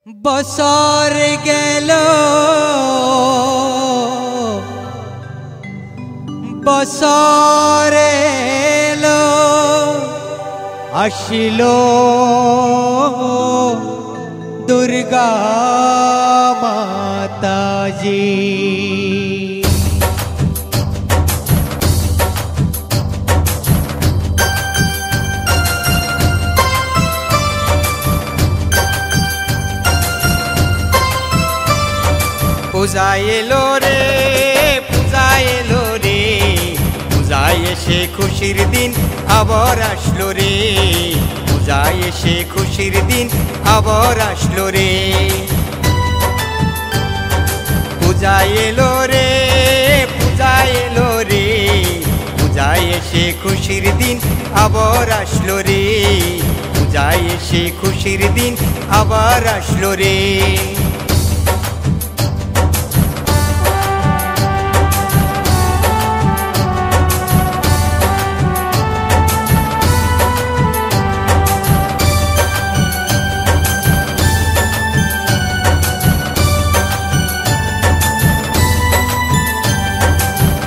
বছর গেল বছর এলো আসিল দুর্গা মাতাজি। পূজা এলো রে, পূজা এলো রে, পূজায় এসে খুশির দিন আবার আসলো রে, পূজায় এসে খুশির দিন আবার আসলো রে। পূজা এলো রে, পূজা এলো রে, পূজায় এসে খুশির দিন আবার আসলো রে, পূজায় এসে খুশির দিন আবার আসলো রে।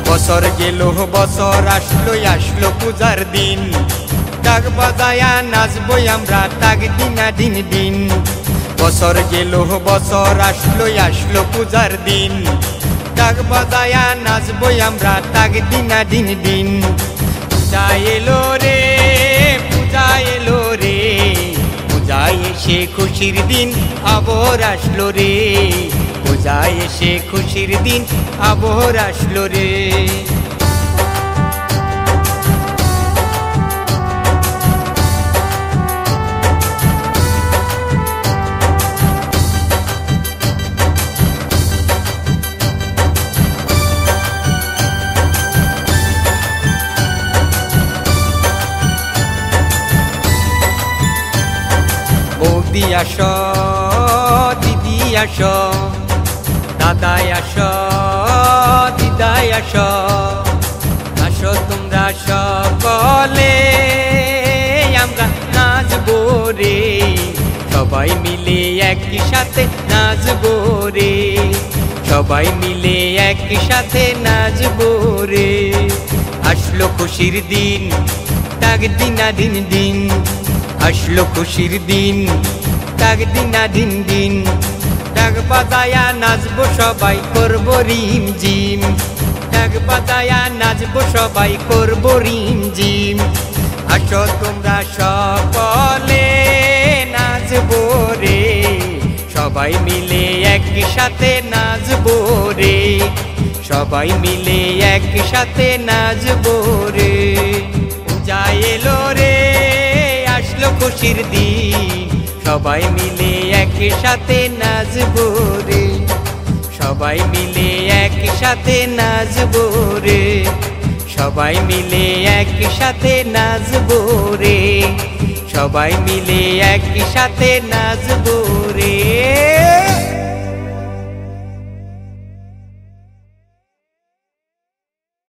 বছর গেল বছর আসলো আসলো পূজার দিন, ডাক বাজায়া নাচবো আমরা তাক দিনা দিন দিন। বছর গেল বছর আসলো আসলো পূজার দিন, ডাক বাজায়া নাচবো আমরা তাক দিনা দিন দিন। পূজা এলো রে, পূজা এলো রে, পূজায় এসে খুশির দিন আবার আসলো রে, পূজায় এসে খুশির দিন আবার আসলো রে। বৌদি আসো, দিদি আসো, দাদাই আসো, দিদাই আসো, আসো তোমরা সকলে আমরা নাচবো রে, সবাই মিলে একই সাথে নাচবো রে, সবাই মিলে একই সাথে নাচবো রে। আসলো খুশির দিন তাক দিনা দিন দিন, আসলো খুশির দিন তাক দিনা দিন দিন। ডাক বাজায়া নাচবো সবাই করবো রিম জিম, ডাক বাজায়া নাচবো সবাই করবো রিম জিম। আসো তোমরা সকলে নাচবো রে, সবাই মিলে একই সাথে নাচবো রে, সবাই মিলে একই সাথে নাচবো রে। পূজা এলো রে, আসলো খুশির দিন, সবাই মিলে একই সাথে নাচবো রে, সবাই মিলে একই সাথে নাচবো রে, সবাই মিলে একই সাথে নাচবো রে, সবাই মিলে একই সাথে নাচবো রে।